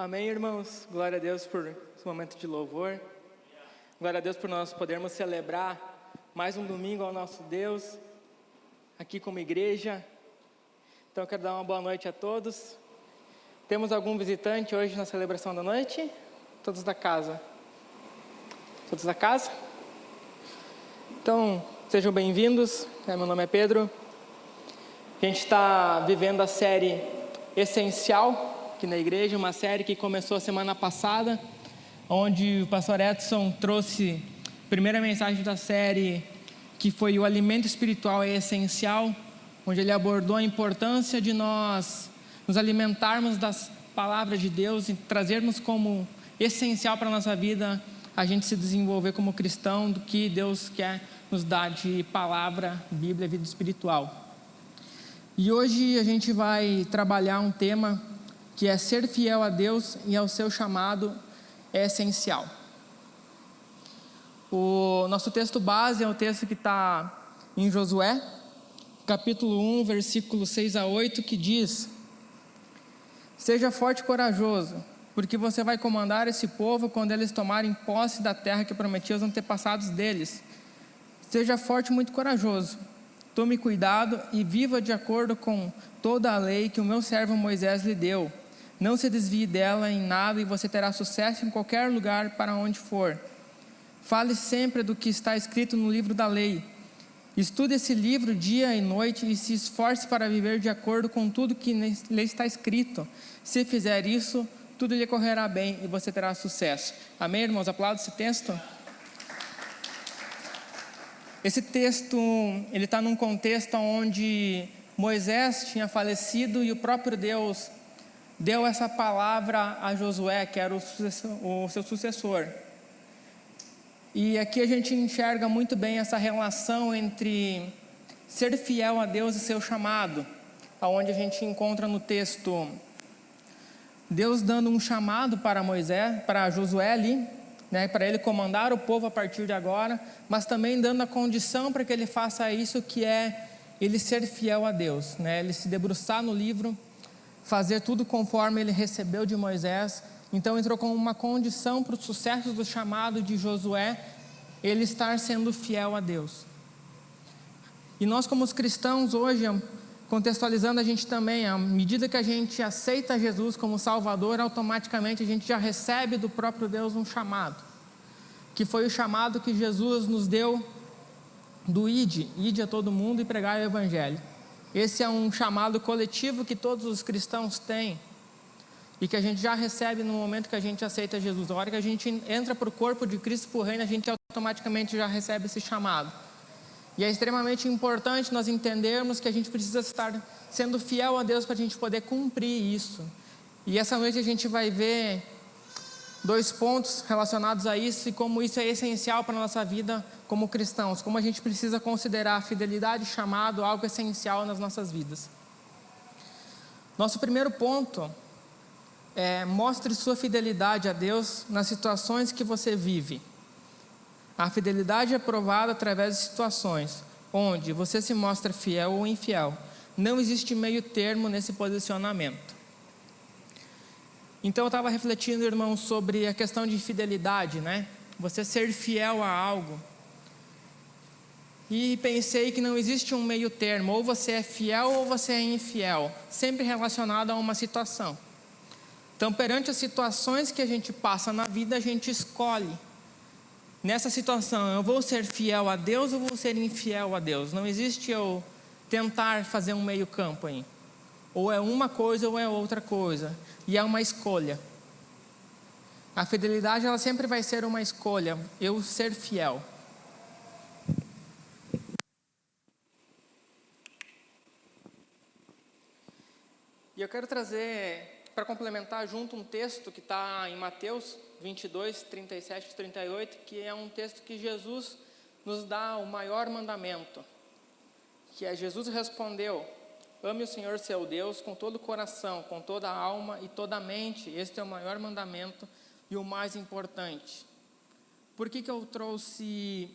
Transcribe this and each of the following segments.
Amém, irmãos? Glória a Deus por esse momento de louvor. Glória a Deus por nós podermos celebrar mais um domingo ao nosso Deus, aqui como igreja. Então eu quero dar uma boa noite a todos. Temos algum visitante hoje na celebração da noite? Todos da casa? Todos da casa? Então, sejam bem-vindos. Meu nome é Pedro. A gente está vivendo a série Essencial aqui na igreja, uma série que começou a semana passada, onde o pastor Edson trouxe a primeira mensagem da série, que foi o alimento espiritual é essencial, onde ele abordou a importância de nós nos alimentarmos das palavras de Deus e trazermos como essencial para a nossa vida a gente se desenvolver como cristão, do que Deus quer nos dar de palavra, Bíblia, vida espiritual. E hoje a gente vai trabalhar um tema que é ser fiel a Deus e ao seu chamado é essencial. O nosso texto base é o texto que está em Josué, capítulo 1, versículos 6 a 8, que diz: seja forte e corajoso, porque você vai comandar esse povo quando eles tomarem posse da terra que prometi aos antepassados deles. Seja forte e muito corajoso. Tome cuidado e viva de acordo com toda a lei que o meu servo Moisés lhe deu. Não se desvie dela em nada e você terá sucesso em qualquer lugar para onde for. Fale sempre do que está escrito no livro da lei. Estude esse livro dia e noite e se esforce para viver de acordo com tudo que lhe está escrito. Se fizer isso, tudo lhe correrá bem e você terá sucesso. Amém, irmãos? Aplauda esse texto. Esse texto, ele está num contexto onde Moisés tinha falecido e o próprio Deus deu essa palavra a Josué, que era o seu sucessor. E aqui a gente enxerga muito bem essa relação entre ser fiel a Deus e seu chamado, aonde a gente encontra no texto Deus dando um chamado para Moisés, para Josué ali, para ele comandar o povo a partir de agora, mas também dando a condição para que ele faça isso, que é ele ser fiel a Deus, ele se debruçar no livro, fazer tudo conforme ele recebeu de Moisés. Então entrou como uma condição para o sucesso do chamado de Josué, ele estar sendo fiel a Deus. E nós como os cristãos hoje, contextualizando a gente também, à medida que a gente aceita Jesus como Salvador, automaticamente a gente já recebe do próprio Deus um chamado, que foi o chamado que Jesus nos deu do ide a todo mundo e pregar o Evangelho. Esse é um chamado coletivo que todos os cristãos têm e que a gente já recebe no momento que a gente aceita Jesus. A hora que a gente entra para o corpo de Cristo, para o reino, a gente automaticamente já recebe esse chamado. E é extremamente importante nós entendermos que a gente precisa estar sendo fiel a Deus para a gente poder cumprir isso. E essa noite a gente vai ver 2 pontos relacionados a isso e como isso é essencial para a nossa vida como cristãos, como a gente precisa considerar a fidelidade e chamado algo essencial nas nossas vidas. Nosso primeiro ponto é: mostre sua fidelidade a Deus nas situações que você vive. A fidelidade é provada através de situações onde você se mostra fiel ou infiel. Não existe meio termo nesse posicionamento. Então eu estava refletindo, irmão, sobre a questão de fidelidade, Você ser fiel a algo. E pensei que não existe um meio termo, ou você é fiel ou você é infiel, sempre relacionado a uma situação. Então, perante as situações que a gente passa na vida, a gente escolhe. Nessa situação, eu vou ser fiel a Deus ou vou ser infiel a Deus? Não existe eu tentar fazer um meio campo aí. Ou é uma coisa ou é outra coisa. E é uma escolha. A fidelidade, ela sempre vai ser uma escolha. Eu ser fiel. E eu quero trazer, para complementar junto, um texto que está em Mateus 22, 37 e 38, que é um texto que Jesus nos dá o maior mandamento. Que é: Jesus respondeu: ame o Senhor seu Deus com todo o coração, com toda a alma e toda a mente. Este é o maior mandamento e o mais importante. Por que eu trouxe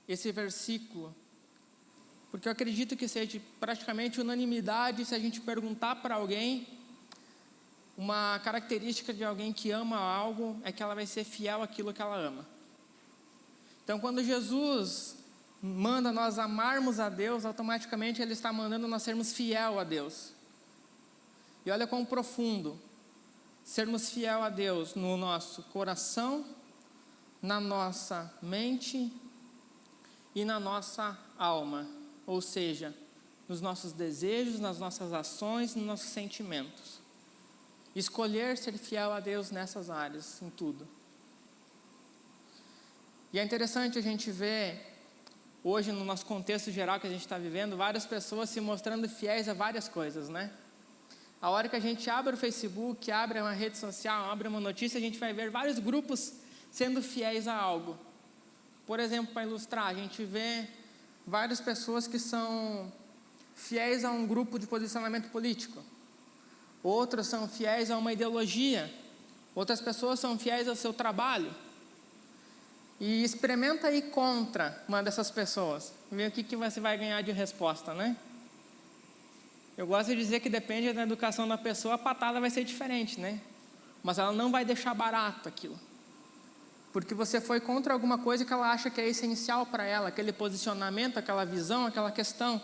esse versículo? Porque eu acredito que seja praticamente unanimidade se a gente perguntar para alguém uma característica de alguém que ama algo é que ela vai ser fiel àquilo que ela ama. Então, quando Jesus manda nós amarmos a Deus, automaticamente Ele está mandando nós sermos fiel a Deus. E olha quão profundo, sermos fiel a Deus no nosso coração, na nossa mente e na nossa alma. Ou seja, nos nossos desejos, nas nossas ações, nos nossos sentimentos. Escolher ser fiel a Deus nessas áreas, em tudo. E é interessante a gente ver, hoje no nosso contexto geral que a gente está vivendo, várias pessoas se mostrando fiéis a várias coisas, né? A hora que a gente abre o Facebook, abre uma rede social, abre uma notícia, a gente vai ver vários grupos sendo fiéis a algo. Por exemplo, para ilustrar, a gente vê várias pessoas que são fiéis a um grupo de posicionamento político. Outros são fiéis a uma ideologia. Outras pessoas são fiéis ao seu trabalho. E experimenta ir contra uma dessas pessoas. Vê o que você vai ganhar de resposta, né? Eu gosto de dizer que depende da educação da pessoa, a patada vai ser diferente, né? Mas ela não vai deixar barato aquilo. Porque você foi contra alguma coisa que ela acha que é essencial para ela, aquele posicionamento, aquela visão, aquela questão.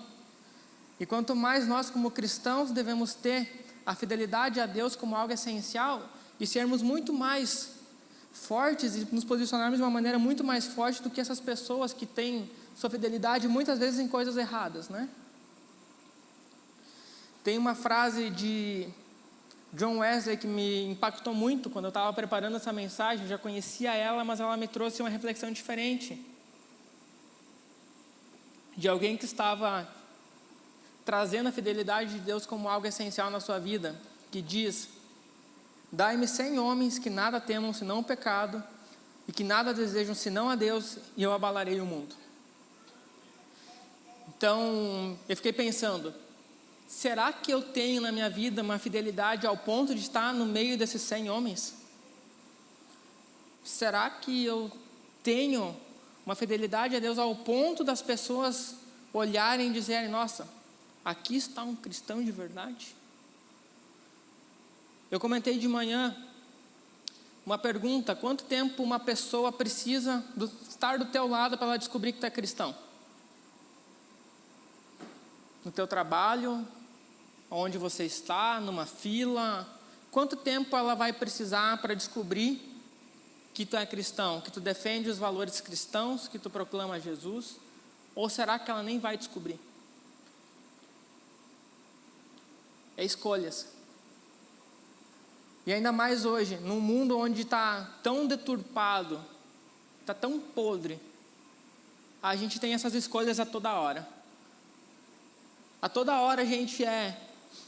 E quanto mais nós como cristãos devemos ter a fidelidade a Deus como algo essencial e sermos muito mais fortes e nos posicionarmos de uma maneira muito mais forte do que essas pessoas que têm sua fidelidade muitas vezes em coisas erradas, né? Tem uma frase de John Wesley que me impactou muito quando eu estava preparando essa mensagem. Eu já conhecia ela, mas ela me trouxe uma reflexão diferente. De alguém que estava trazendo a fidelidade de Deus como algo essencial na sua vida, que diz: dai-me 100 homens que nada temam senão o pecado e que nada desejam senão a Deus, e eu abalarei o mundo. Então, eu fiquei pensando, será que eu tenho na minha vida uma fidelidade ao ponto de estar no meio desses 100 homens? Será que eu tenho uma fidelidade a Deus ao ponto das pessoas olharem e dizerem: nossa, aqui está um cristão de verdade? Eu comentei de manhã uma pergunta: quanto tempo uma pessoa precisa estar do teu lado para ela descobrir que tu é cristão? No teu trabalho, onde você está, numa fila, quanto tempo ela vai precisar para descobrir que tu é cristão, que tu defende os valores cristãos, que tu proclama Jesus? Ou será que ela nem vai descobrir? É escolhas. E ainda mais hoje, num mundo onde está tão deturpado, está tão podre, a gente tem essas escolhas a toda hora. A toda hora a gente é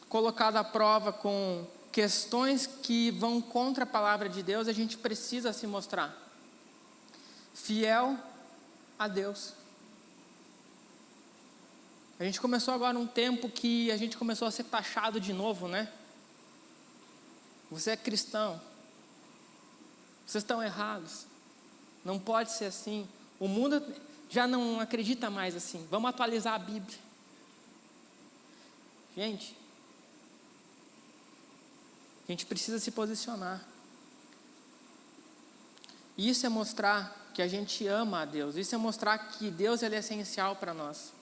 colocado à prova com questões que vão contra a palavra de Deus. A gente precisa se mostrar fiel a Deus. A gente começou agora um tempo que a gente começou a ser taxado de novo, né? Você é cristão, vocês estão errados, não pode ser assim. O mundo já não acredita mais assim. Vamos atualizar a Bíblia. Gente, a gente precisa se posicionar. Isso é mostrar que a gente ama a Deus. Isso é mostrar que Deus, ele é essencial para nós.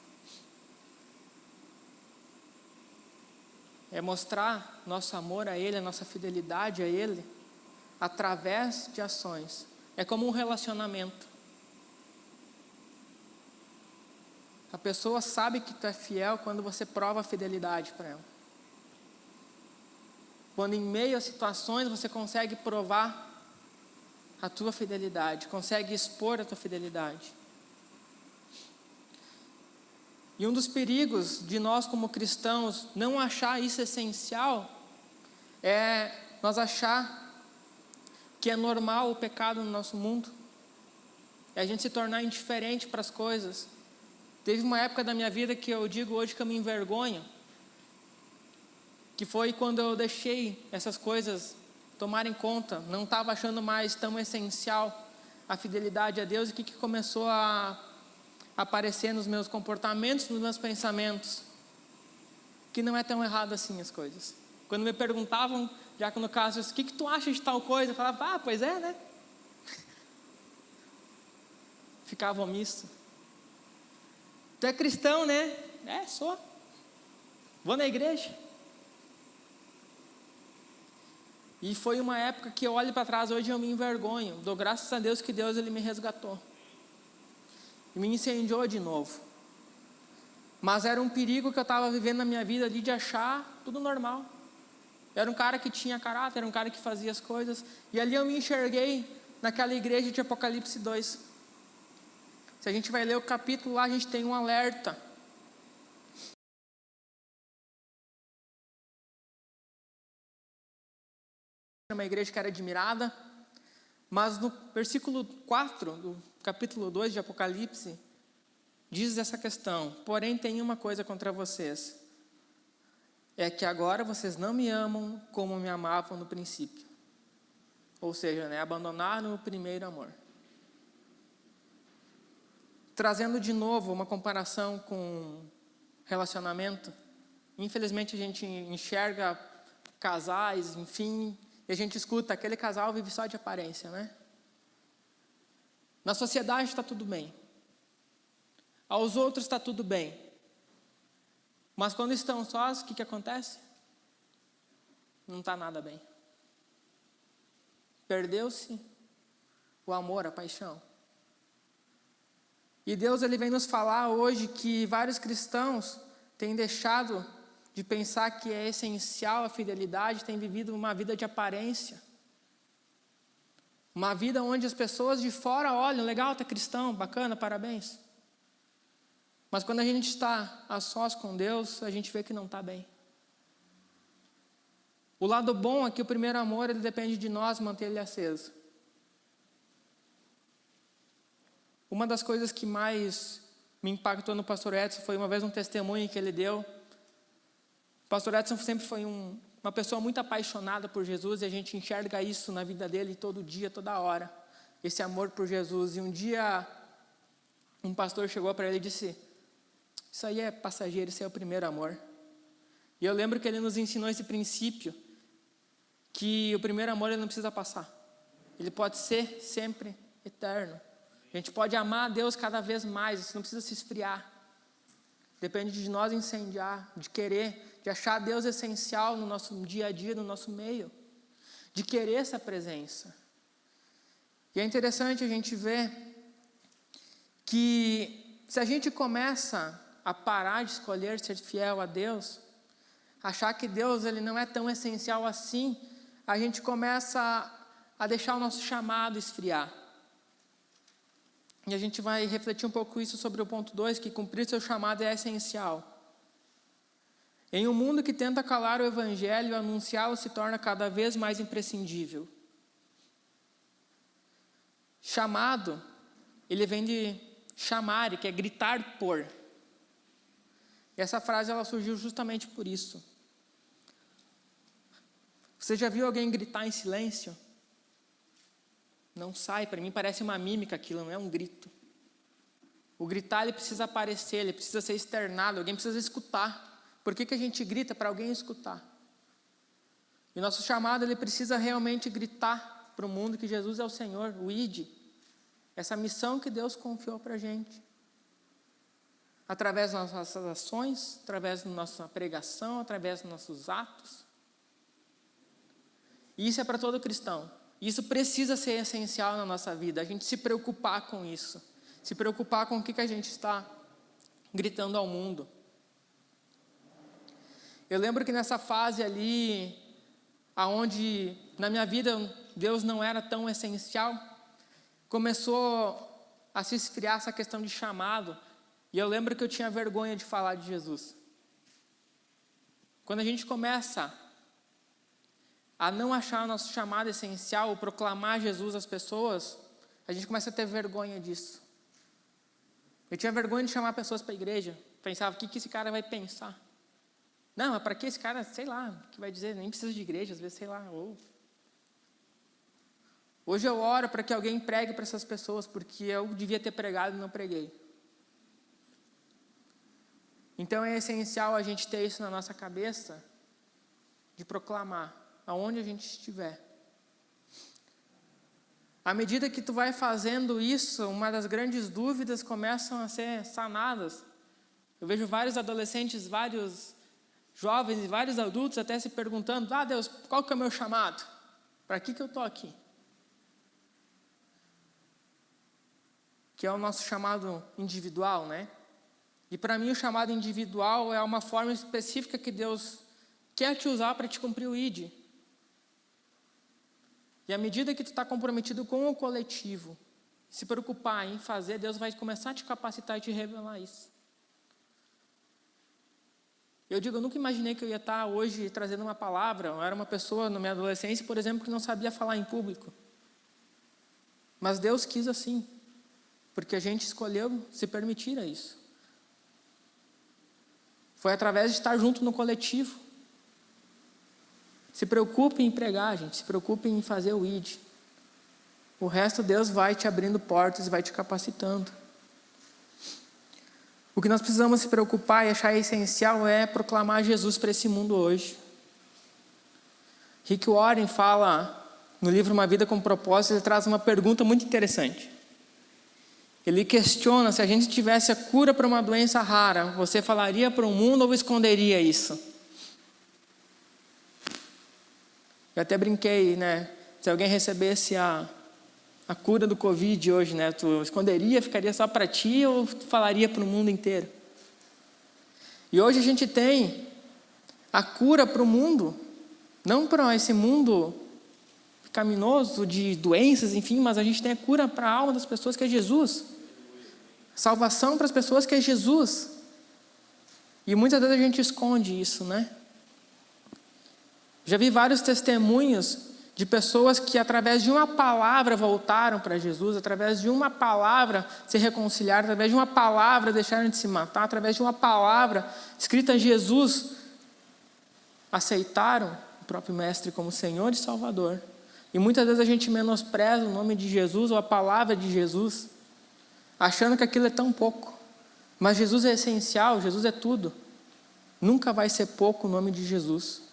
É mostrar nosso amor a Ele, a nossa fidelidade a Ele, através de ações. É como um relacionamento. A pessoa sabe que tu é fiel quando você prova a fidelidade para ela. Quando em meio a situações você consegue provar a tua fidelidade, consegue expor a tua fidelidade. E um dos perigos de nós como cristãos não achar isso essencial é nós achar que é normal o pecado no nosso mundo. É a gente se tornar indiferente para as coisas. Teve uma época da minha vida que eu digo hoje que eu me envergonho, que foi quando eu deixei essas coisas tomarem conta, não estava achando mais tão essencial a fidelidade a Deus, e que começou a aparecer nos meus comportamentos, nos meus pensamentos, que não é tão errado assim as coisas. Quando me perguntavam, já que no caso, o que tu acha de tal coisa? Eu falava, pois é, né? Ficava omisso. Tu é cristão, né? É, sou. Vou na igreja. E foi uma época que eu olho para trás, hoje eu me envergonho. Dou graças a Deus que Deus ele me resgatou. E me incendiou de novo. Mas era um perigo que eu estava vivendo na minha vida ali de achar tudo normal. Era um cara que tinha caráter, era um cara que fazia as coisas. E ali eu me enxerguei naquela igreja de Apocalipse 2. Se a gente vai ler o capítulo lá, a gente tem um alerta. Uma igreja que era admirada. Mas no versículo 4 do capítulo 2 de Apocalipse, diz essa questão: porém tenho uma coisa contra vocês, é que agora vocês não me amam como me amavam no princípio. Ou seja, abandonaram o primeiro amor. Trazendo de novo uma comparação com relacionamento, infelizmente a gente enxerga casais, enfim, e a gente escuta, aquele casal vive só de aparência, né? Na sociedade está tudo bem. Aos outros está tudo bem. Mas quando estão sós, o que acontece? Não está nada bem. Perdeu-se o amor, a paixão. E Deus ele vem nos falar hoje que vários cristãos têm deixado de pensar que é essencial a fidelidade, têm vivido uma vida de aparência. Uma vida onde as pessoas de fora olham, legal, tá cristão, bacana, parabéns. Mas quando a gente está a sós com Deus, a gente vê que não está bem. O lado bom é que o primeiro amor, ele depende de nós manter ele aceso. Uma das coisas que mais me impactou no pastor Edson foi uma vez um testemunho que ele deu. O pastor Edson sempre foi uma pessoa muito apaixonada por Jesus, e a gente enxerga isso na vida dele todo dia, toda hora. Esse amor por Jesus. E um dia, um pastor chegou para ele e disse: isso aí é passageiro, isso é o primeiro amor. E eu lembro que ele nos ensinou esse princípio, que o primeiro amor ele não precisa passar. Ele pode ser sempre eterno. A gente pode amar a Deus cada vez mais, isso não precisa se esfriar. Depende de nós incendiar, de querer, de achar Deus essencial no nosso dia a dia, no nosso meio. De querer essa presença. E é interessante a gente ver que se a gente começa a parar de escolher ser fiel a Deus, achar que Deus ele não é tão essencial assim, a gente começa a deixar o nosso chamado esfriar. E a gente vai refletir um pouco isso sobre o ponto 2, que cumprir seu chamado é essencial. Em um mundo que tenta calar o evangelho, anunciá-lo se torna cada vez mais imprescindível. Chamado, ele vem de chamar, que é gritar por. E essa frase ela surgiu justamente por isso. Você já viu alguém gritar em silêncio? Não sai, para mim parece uma mímica aquilo, não é um grito. O gritar ele precisa aparecer, ele precisa ser externado, alguém precisa escutar. Por que a gente grita? Para alguém escutar. E o nosso chamado ele precisa realmente gritar para o mundo que Jesus é o Senhor, o ID. Essa missão que Deus confiou para a gente. Através das nossas ações, através da nossa pregação, através dos nossos atos. E isso é para todo cristão. Isso precisa ser essencial na nossa vida, a gente se preocupar com isso. Se preocupar com o que a gente está gritando ao mundo. Eu lembro que nessa fase ali, aonde na minha vida Deus não era tão essencial, começou a se esfriar essa questão de chamado. E eu lembro que eu tinha vergonha de falar de Jesus. Quando a gente começa a não achar o nosso chamado essencial, ou proclamar Jesus às pessoas, a gente começa a ter vergonha disso. Eu tinha vergonha de chamar pessoas para a igreja. Pensava, o que esse cara vai pensar? Não, é para que esse cara, sei lá, o que vai dizer? Nem precisa de igreja, às vezes, sei lá. Hoje eu oro para que alguém pregue para essas pessoas, porque eu devia ter pregado e não preguei. Então é essencial a gente ter isso na nossa cabeça, de proclamar, aonde a gente estiver. À medida que tu vai fazendo isso, uma das grandes dúvidas começam a ser sanadas. Eu vejo vários adolescentes, vários jovens e vários adultos até se perguntando: Deus, qual que é o meu chamado? Para que eu estou aqui? Que é o nosso chamado individual, né? E para mim o chamado individual é uma forma específica que Deus quer te usar para te cumprir o ID. E à medida que tu está comprometido com o coletivo, se preocupar em fazer, Deus vai começar a te capacitar e te revelar isso. Eu nunca imaginei que eu ia estar hoje trazendo uma palavra. Eu era uma pessoa na minha adolescência, por exemplo, que não sabia falar em público. Mas Deus quis assim, porque a gente escolheu se permitir a isso. Foi através de estar junto no coletivo. Se preocupe em pregar, gente. Se preocupe em fazer o ID. O resto Deus vai te abrindo portas e vai te capacitando. O que nós precisamos se preocupar e achar essencial é proclamar Jesus para esse mundo hoje. Rick Warren fala no livro Uma Vida com Propósito, ele traz uma pergunta muito interessante. Ele questiona: se a gente tivesse a cura para uma doença rara, você falaria para o mundo ou esconderia isso? Eu até brinquei, né? Se alguém recebesse a cura do Covid hoje, né? Tu esconderia, ficaria só para ti ou tu falaria para o mundo inteiro? E hoje a gente tem a cura para o mundo, não para esse mundo pecaminoso de doenças, enfim, mas a gente tem a cura para a alma das pessoas, que é Jesus. Salvação para as pessoas, que é Jesus. E muitas vezes a gente esconde isso, né? Já vi vários testemunhos de pessoas que através de uma palavra voltaram para Jesus, através de uma palavra se reconciliaram, através de uma palavra deixaram de se matar, através de uma palavra escrita a Jesus, aceitaram o próprio Mestre como Senhor e Salvador. E muitas vezes a gente menospreza o nome de Jesus ou a palavra de Jesus, achando que aquilo é tão pouco. Mas Jesus é essencial, Jesus é tudo. Nunca vai ser pouco o nome de Jesus.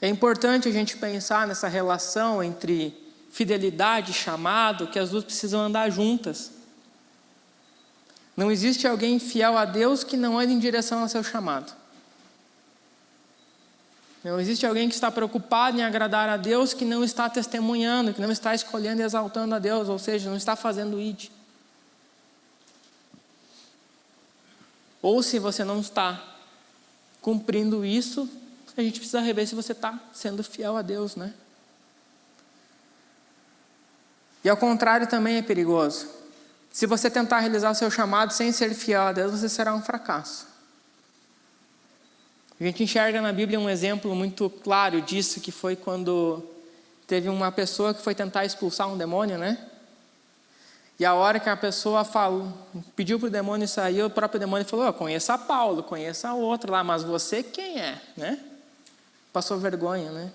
É importante a gente pensar nessa relação entre fidelidade e chamado, que as duas precisam andar juntas. Não existe alguém fiel a Deus que não ande em direção ao seu chamado. Não existe alguém que está preocupado em agradar a Deus que não está testemunhando, que não está escolhendo e exaltando a Deus, ou seja, não está fazendo ID. Ou se você não está cumprindo isso, a gente precisa rever se você está sendo fiel a Deus, né? E ao contrário também é perigoso. Se você tentar realizar o seu chamado sem ser fiel a Deus, você será um fracasso. A gente enxerga na Bíblia um exemplo muito claro disso, que foi quando teve uma pessoa que foi tentar expulsar um demônio, né? E a hora que a pessoa falou, pediu para o demônio sair, o próprio demônio falou: conheça Paulo, conheça outro lá, mas você quem é, né? Passou vergonha, né?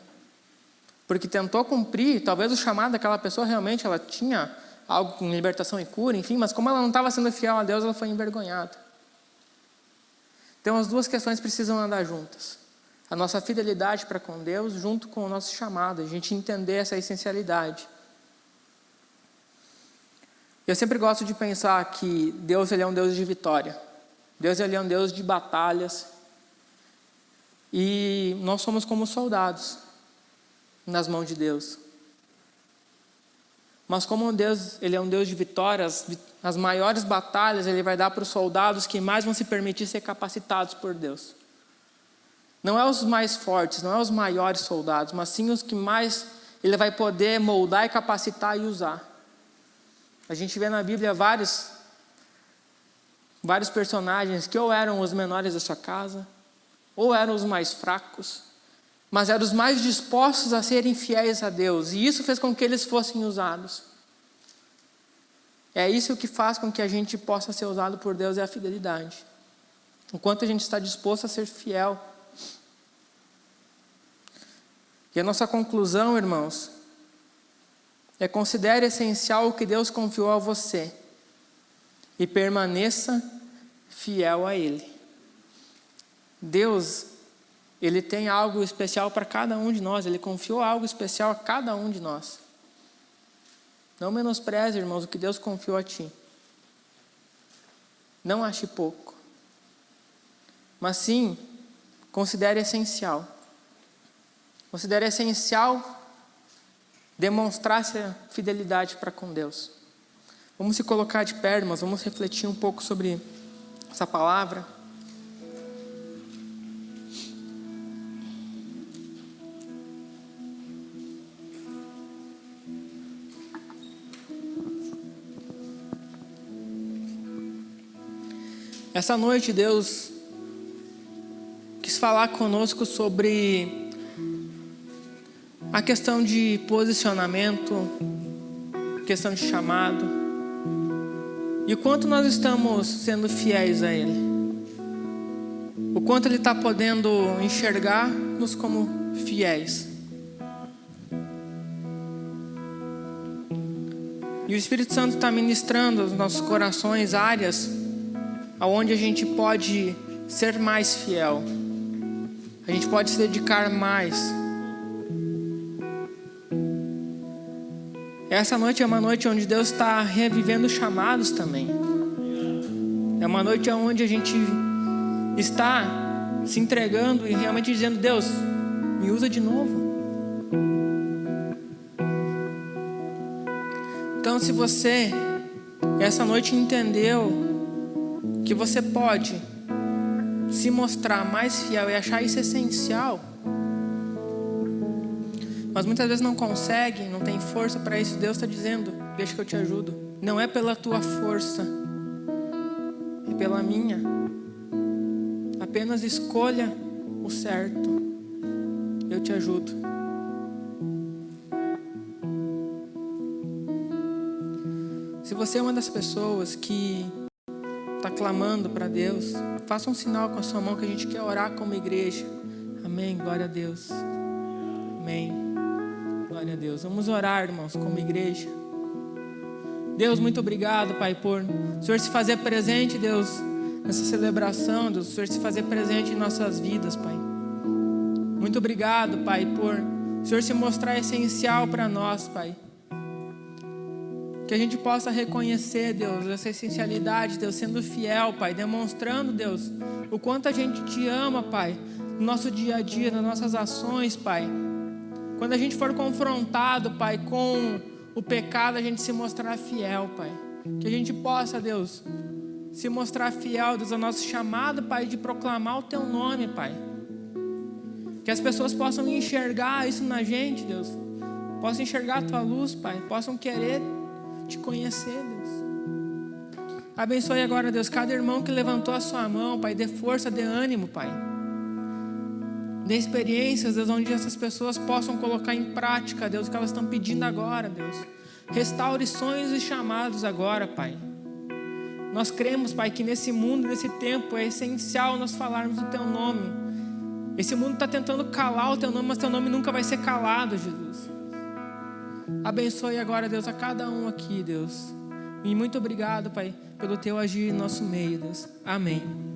Porque tentou cumprir, talvez o chamado daquela pessoa realmente ela tinha algo com libertação e cura, enfim, mas como ela não estava sendo fiel a Deus, ela foi envergonhada. Então as duas questões precisam andar juntas. A nossa fidelidade para com Deus junto com o nosso chamado, a gente entender essa essencialidade. Eu sempre gosto de pensar que Deus ele é um Deus de vitória. Deus ele é um Deus de batalhas. E nós somos como soldados nas mãos de Deus. Mas como Deus ele é um Deus de vitórias, as maiores batalhas ele vai dar para os soldados que mais vão se permitir ser capacitados por Deus. Não é os mais fortes, não é os maiores soldados, mas sim os que mais ele vai poder moldar e capacitar e usar. A gente vê na Bíblia vários personagens que ou eram os menores da sua casa, ou eram os mais fracos, mas eram os mais dispostos a serem fiéis a Deus, e isso fez com que eles fossem usados. É isso que faz com que a gente possa ser usado por Deus, é a fidelidade. Enquanto a gente está disposto a ser fiel. E a nossa conclusão, irmãos, é: considere essencial o que Deus confiou a você e permaneça fiel a Ele. Deus, Ele tem algo especial para cada um de nós. Ele confiou algo especial a cada um de nós. Não menospreze, irmãos, o que Deus confiou a ti. Não ache pouco. Mas sim, considere essencial. Considere essencial demonstrar essa fidelidade para com Deus. Vamos se colocar de pé, irmãos, vamos refletir um pouco sobre essa palavra. Essa noite Deus quis falar conosco sobre a questão de posicionamento, questão de chamado, e o quanto nós estamos sendo fiéis a Ele, o quanto Ele está podendo enxergar-nos como fiéis. E o Espírito Santo está ministrando aos nossos corações áreas aonde a gente pode ser mais fiel, a gente pode se dedicar mais. Essa noite é uma noite onde Deus está revivendo chamados também. É uma noite onde a gente está se entregando e realmente dizendo: Deus, me usa de novo. Então, se você essa noite entendeu que você pode se mostrar mais fiel e achar isso essencial, mas muitas vezes não consegue, não tem força para isso, Deus está dizendo: deixa que eu te ajudo. Não é pela tua força, é pela minha. Apenas escolha o certo, eu te ajudo. Se você é uma das pessoas que está clamando para Deus, faça um sinal com a sua mão que a gente quer orar como igreja. Amém, glória a Deus. Amém, glória a Deus. Vamos orar, irmãos, como igreja. Deus, muito obrigado, Pai, por o Senhor se fazer presente, Deus, nessa celebração, Deus, o Senhor se fazer presente em nossas vidas, Pai. Muito obrigado, Pai, por o Senhor se mostrar essencial para nós, Pai. Que a gente possa reconhecer, Deus, essa essencialidade, Deus, sendo fiel, Pai, demonstrando, Deus, o quanto a gente te ama, Pai, no nosso dia a dia, nas nossas ações, Pai. Quando a gente for confrontado, Pai, com o pecado, a gente se mostrar fiel, Pai. Que a gente possa, Deus, se mostrar fiel, Deus, ao nosso chamado, Pai, de proclamar o Teu nome, Pai. Que as pessoas possam enxergar isso na gente, Deus. Possam enxergar a Tua luz, Pai. Possam querer te conhecer, Deus. Abençoe agora, Deus, cada irmão que levantou a sua mão, Pai. Dê força, dê ânimo, Pai. Dê experiências, Deus, onde essas pessoas possam colocar em prática, Deus, o que elas estão pedindo agora, Deus. Restaure sonhos e chamados agora, Pai. Nós cremos, Pai, que nesse mundo, nesse tempo, é essencial nós falarmos o Teu nome. Esse mundo está tentando calar o Teu nome, mas Teu nome nunca vai ser calado, Jesus. Abençoe agora, Deus, a cada um aqui, Deus. E muito obrigado, Pai, pelo Teu agir em nosso meio, Deus. Amém.